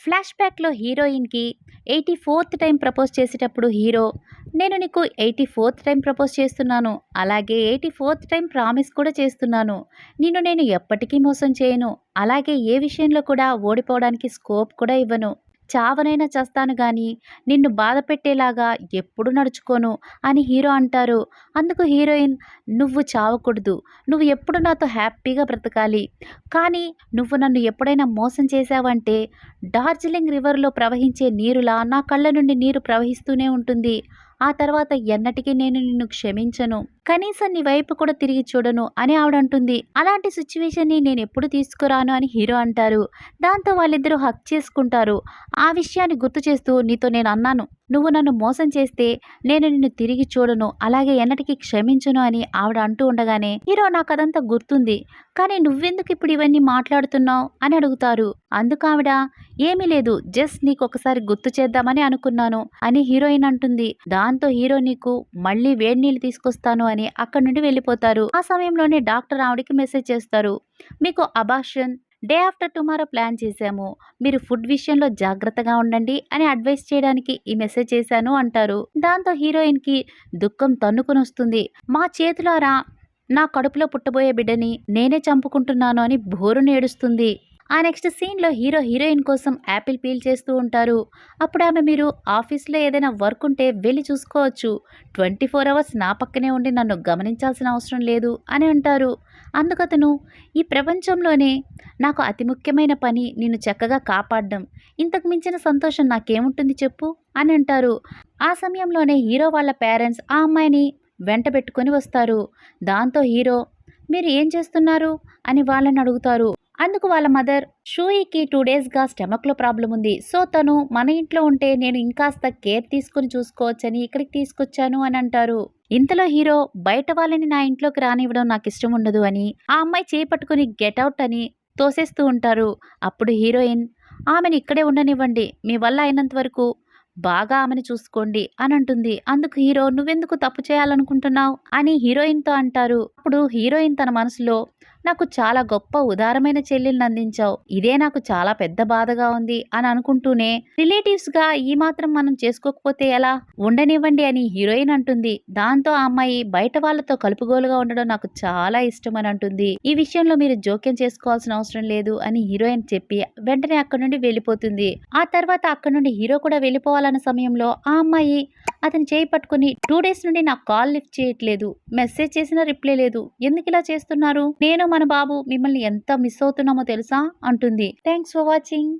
Flash బ్యాక్లో హీరోయిన్కి 84th time propose చేసేటప్పుడు హీరో, నేను నీకు 84th టైం ప్రపోజ్ చేస్తున్నాను, అలాగే 84th టైం ప్రామిస్ కూడా చేస్తున్నాను, నేను ఎప్పటికీ మోసం చేయను, అలాగే ఏ విషయంలో కూడా ఓడిపోవడానికి స్కోప్ కూడా ఇవ్వను, చావనైనా చస్తాను గాని నిన్ను బాధ పెట్టేలాగా ఎప్పుడు నడుచుకోను అని హీరో అంటారు. అందుకు హీరోయిన్, నువ్వు చావకూడదు, నువ్వు ఎప్పుడు నాతో హ్యాపీగా బ్రతకాలి, కానీ నువ్వు నన్ను ఎప్పుడైనా మోసం చేశావంటే డార్జిలింగ్ రివర్లో ప్రవహించే నీరులా నా కళ్ళ నుండి నీరు ప్రవహిస్తూనే ఉంటుంది, ఆ తర్వాత ఎన్నటికీ నేను నిన్ను క్షమించను, కనీసం నీ వైపు కూడా తిరిగి చూడను అని ఆవిడంటుంది. అలాంటి సిచ్యువేషన్ని నేను ఎప్పుడు తీసుకురాను అని హీరో అంటారు. దాంతో వాళ్ళిద్దరూ హక్ చేసుకుంటారు. ఆ విషయాన్ని గుర్తు చేస్తూ, నీతో నేను అన్నాను, నువ్వు నన్ను మోసం చేస్తే నేను నిన్ను తిరిగి చూడను, అలాగే ఎన్నటికీ క్షమించను అని ఆవిడ అంటూ ఉండగానే హీరో, నాకు అదంతా గుర్తుంది, కానీ నువ్వెందుకు ఇప్పుడు ఇవన్నీ మాట్లాడుతున్నావు అని అడుగుతారు. అందుకు ఆవిడ, ఏమీ లేదు, జస్ట్ నీకు ఒకసారి గుర్తు చేద్దామని అనుకున్నాను అని హీరోయిన్ అంటుంది. దాంతో హీరో, నీకు మళ్ళీ వేడి నీళ్ళు తీసుకొస్తాను అని అక్కడి నుండి వెళ్ళిపోతారు. ఆ సమయంలోనే డాక్టర్ ఆవిడకి మెసేజ్ చేస్తారు, మీకు abortion day after tomorrow plan చేశాము, మీరు ఫుడ్ విషయంలో జాగ్రత్తగా ఉండండి అని అడ్వైస్ చేయడానికి ఈ మెసేజ్ చేశాను అంటారు. దాంతో హీరోయిన్కి దుఃఖం తన్నుకుని వస్తుంది. మా చేతులారా నా కడుపులో పుట్టబోయే బిడ్డని నేనే చంపుకుంటున్నాను అని బోరును ఏడుస్తుంది. ఆ నెక్స్ట్ సీన్లో హీరో హీరోయిన్ కోసం యాపిల్ పీల్ చేస్తూ ఉంటారు. అప్పుడు ఆమె, మీరు ఆఫీస్లో ఏదైనా వర్క్ ఉంటే వెళ్ళి చూసుకోవచ్చు, 24 అవర్స్ నా పక్కనే ఉండి నన్ను గమనించాల్సిన అవసరం లేదు అని అంటారు. అందుకతను, ఈ ప్రపంచంలోనే నాకు అతి ముఖ్యమైన పని నిన్ను చక్కగా కాపాడడం, ఇంతకు మించిన సంతోషం నాకేముంటుంది చెప్పు అని అంటారు. ఆ సమయంలోనే హీరో వాళ్ళ పేరెంట్స్ ఆ అమ్మాయిని వెంట పెట్టుకొని వస్తారు. దాంతో హీరో, మీరు ఏం చేస్తున్నారు అని వాళ్ళని అడుగుతారు. అందుకు వాళ్ళ మదర్, షూయికి 2 డేస్గా స్టమక్లో ప్రాబ్లం ఉంది, సో తను మన ఇంట్లో ఉంటే నేను ఇంకాస్త కేర్ తీసుకుని చూసుకోవచ్చని ఇక్కడికి తీసుకొచ్చాను అని అంటారు. ఇంతలో హీరో, బయట వాళ్ళని నా ఇంట్లోకి రానివ్వడం నాకు ఇష్టం ఉండదు అని ఆ అమ్మాయి చేపట్టుకుని గెట్అవుట్ అని తోసేస్తూ ఉంటారు. అప్పుడు హీరోయిన్, ఆమెను ఇక్కడే ఉండనివ్వండి, మీ వల్ల అయినంత వరకు బాగా ఆమెను చూసుకోండి అని అంటుంది. అందుకు హీరో, నువ్వెందుకు తప్పు చేయాలనుకుంటున్నావు అని హీరోయిన్తో అంటారు. అప్పుడు హీరోయిన్ తన మనసులో, నాకు చాలా గొప్ప ఉదారమైన చెల్లెల్ని అందించావు, ఇదే నాకు చాలా పెద్ద బాధగా ఉంది అని అనుకుంటూనే, రిలేటివ్స్గా ఈ మాత్రం మనం చేసుకోకపోతే ఎలా, ఉండనివ్వండి అని హీరోయిన్ అంటుంది. దాంతో ఆ అమ్మాయి, బయట వాళ్ళతో కలుపుగోలుగా ఉండడం నాకు చాలా ఇష్టం అని అంటుంది. ఈ విషయంలో మీరు జోక్యం చేసుకోవాల్సిన అవసరం లేదు అని హీరోయిన్ చెప్పి వెంటనే అక్కడి నుండి వెళ్ళిపోతుంది. ఆ తర్వాత అక్కడి నుండి హీరో కూడా వెళ్ళిపోవాలన్న సమయంలో ఆ అమ్మాయి అతని చేయి పట్టుకుని, 2 డేస్ నుండి నాకు కాల్ లిఫ్ట్ చేయట్లేదు, మెసేజ్ చేసినా రిప్లై లేదు, ఎందుకు ఇలా చేస్తున్నారు, నేను మన బాబు మిమ్మల్ని ఎంత మిస్ అవుతున్నామో తెలుసా అంటుంది. Thanks for watching.